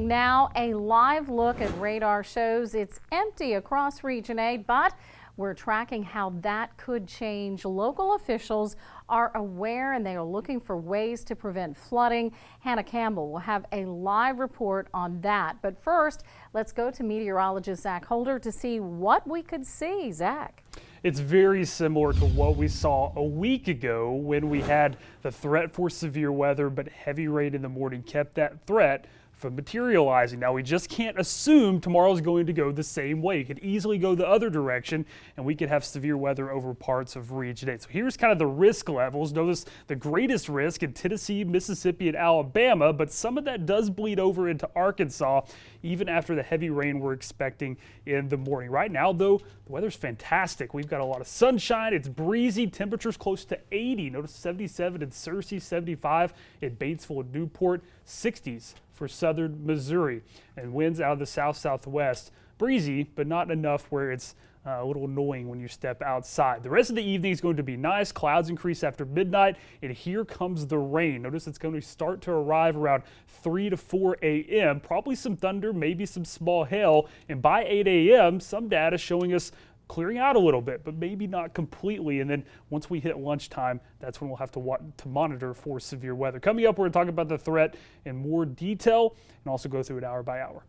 morning. Now a live look at radar shows it's empty across Region 8, but we're tracking how that could change. Local officials are aware and they are looking for ways to prevent flooding. Hannah Campbell will have a live report on that. But first, let's go to meteorologist Zach Holder to see what we could see. Zach. It's very similar to what we saw a week ago when we had the threat for severe weather, but heavy rain in the morning kept that threat from materializing. Now we just can't assume tomorrow's going to go the same way. It could easily go the other direction and we could have severe weather over parts of Region 8. So here's kind of the risk levels. Notice the greatest risk in Tennessee, Mississippi, and Alabama, but some of that does bleed over into Arkansas even after the heavy rain we're expecting in the morning. Right now though, the weather's fantastic. We've got a lot of sunshine. It's breezy. Temperatures close to 80. Notice 77 in Searcy, 75 in Batesville and Newport, 60s for southern Missouri, and winds out of the south-southwest. Breezy, but not enough where it's a little annoying when you step outside. The rest of the evening is going to be nice. Clouds increase after midnight, and here comes the rain. Notice it's going to start to arrive around 3 to 4 a.m. Probably some thunder, maybe some small hail, and by 8 a.m., some data showing us clearing out a little bit, but maybe not completely. And then once we hit lunchtime, that's when we'll have to monitor for severe weather. Coming up, we're going to talk about the threat in more detail and also go through it hour by hour.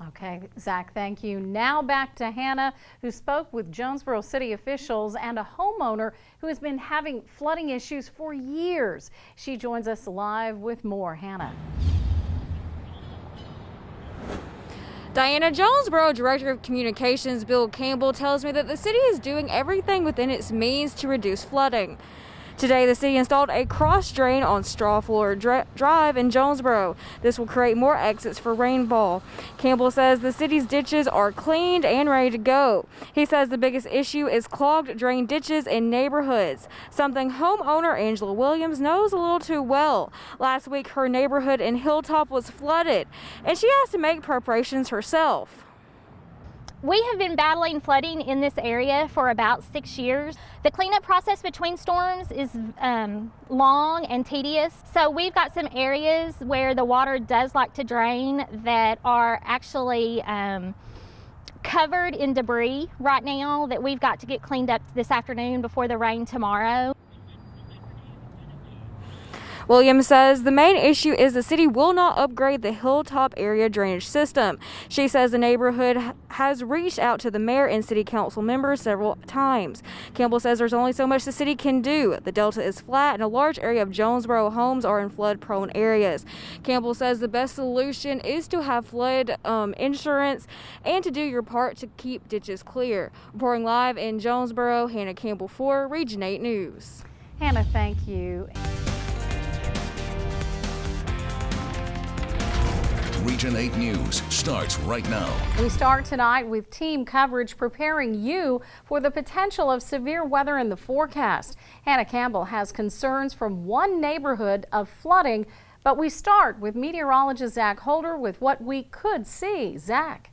Okay, Zach, thank you. Now back to Hannah, who spoke with Jonesboro city officials and a homeowner who has been having flooding issues for years. She joins us live with more. Hannah. Diana, Jonesboro Director of Communications Bill Campbell tells me that the city is doing everything within its means to reduce flooding. Today, the city installed a cross drain on Straw Floor Drive in Jonesboro. This will create more exits for rainfall. Campbell says the city's ditches are cleaned and ready to go. He says the biggest issue is clogged drain ditches in neighborhoods, something homeowner Angela Williams knows a little too well. Last week, her neighborhood in Hilltop was flooded, and she has to make preparations herself. We have been battling flooding in this area for about 6 years. The cleanup process between storms is long and tedious. So we've got some areas where the water does like to drain that are actually covered in debris right now that we've got to get cleaned up this afternoon before the rain tomorrow. Williams says the main issue is the city will not upgrade the Hilltop area drainage system. She says the neighborhood has reached out to the mayor and city council members several times. Campbell says there's only so much the city can do. The delta is flat and a large area of Jonesboro homes are in flood-prone areas. Campbell says the best solution is to have flood insurance and to do your part to keep ditches clear. Reporting live in Jonesboro, Hannah Campbell for Region 8 News. Hannah, thank you. Region 8 News starts right now. We start tonight with team coverage preparing you for the potential of severe weather in the forecast. Hannah Campbell has concerns from one neighborhood of flooding, but we start with meteorologist Zach Holder with what we could see. Zach.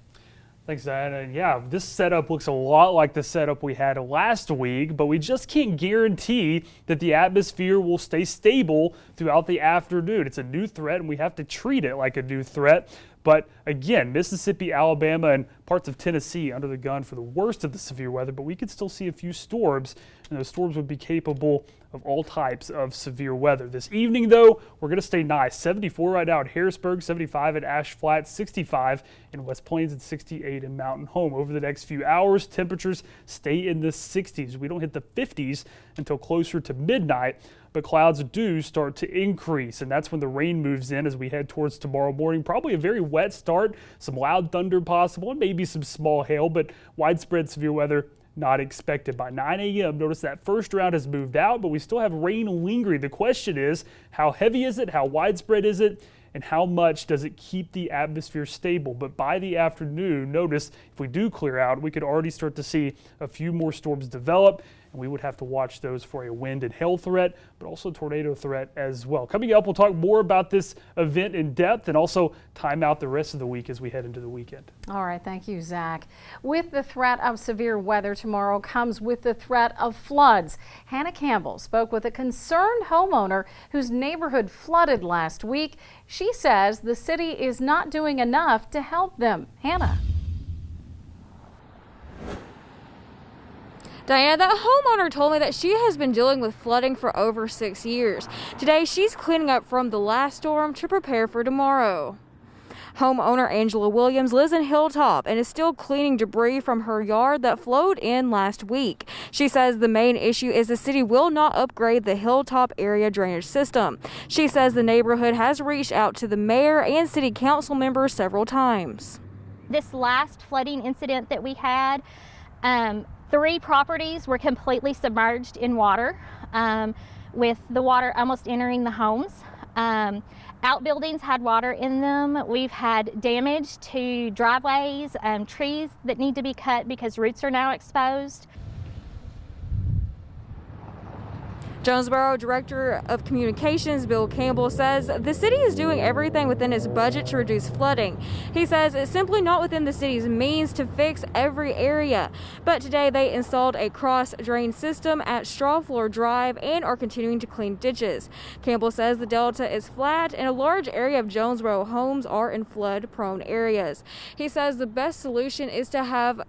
Thanks, Diana. Yeah, this setup looks a lot like the setup we had last week, but we just can't guarantee that the atmosphere will stay stable throughout the afternoon. It's a new threat, and we have to treat it like a new threat. But again, Mississippi, Alabama, and parts of Tennessee under the gun for the worst of the severe weather, but we could still see a few storms, and those storms would be capable of all types of severe weather. This evening, though, we're going to stay nice. 74 right now at Harrisburg, 75 at Ash Flat, 65 in West Plains, and 68 in Mountain Home. Over the next few hours, temperatures stay in the 60s. We don't hit the 50s until closer to midnight, but clouds do start to increase, and that's when the rain moves in as we head towards tomorrow morning. Probably a very wet start, some loud thunder possible, and maybe some small hail, but widespread severe weather not expected. By 9 a.m., notice that first round has moved out, but we still have rain lingering. The question is, how heavy is it? How widespread is it? And how much does it keep the atmosphere stable? But by the afternoon, notice if we do clear out, we could already start to see a few more storms develop. and we would have to watch those for a wind and hail threat, but also tornado threat as well. Coming up, we'll talk more about this event in depth and also time out the rest of the week as we head into the weekend. All right, thank you, Zach. With the threat of severe weather tomorrow comes with the threat of floods. Hannah Campbell spoke with a concerned homeowner whose neighborhood flooded last week. She says the city is not doing enough to help them. Hannah. Diana, that homeowner told me that she has been dealing with flooding for over 6 years. Today, she's cleaning up from the last storm to prepare for tomorrow. Homeowner Angela Williams lives in Hilltop and is still cleaning debris from her yard that flowed in last week. She says the main issue is the city will not upgrade the Hilltop area drainage system. She says the neighborhood has reached out to the mayor and city council members several times. This last flooding incident that we had, 3 properties were completely submerged in water, with the water almost entering the homes. Outbuildings had water in them. We've had damage to driveways, trees that need to be cut because roots are now exposed. Jonesboro Director of Communications Bill Campbell says the city is doing everything within its budget to reduce flooding. He says it's simply not within the city's means to fix every area. But today they installed a cross drain system at Straw Floor Drive and are continuing to clean ditches. Campbell says the delta is flat and a large area of Jonesboro homes are in flood prone areas. He says the best solution is to have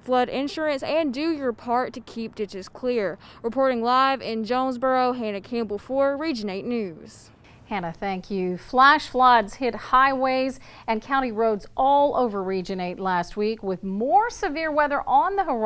flood insurance and do your part to keep ditches clear. Reporting live in Jonesboro, Hannah Campbell for Region 8 News. Hannah, thank you. Flash floods hit highways and county roads all over Region 8 last week, with more severe weather on the horizon.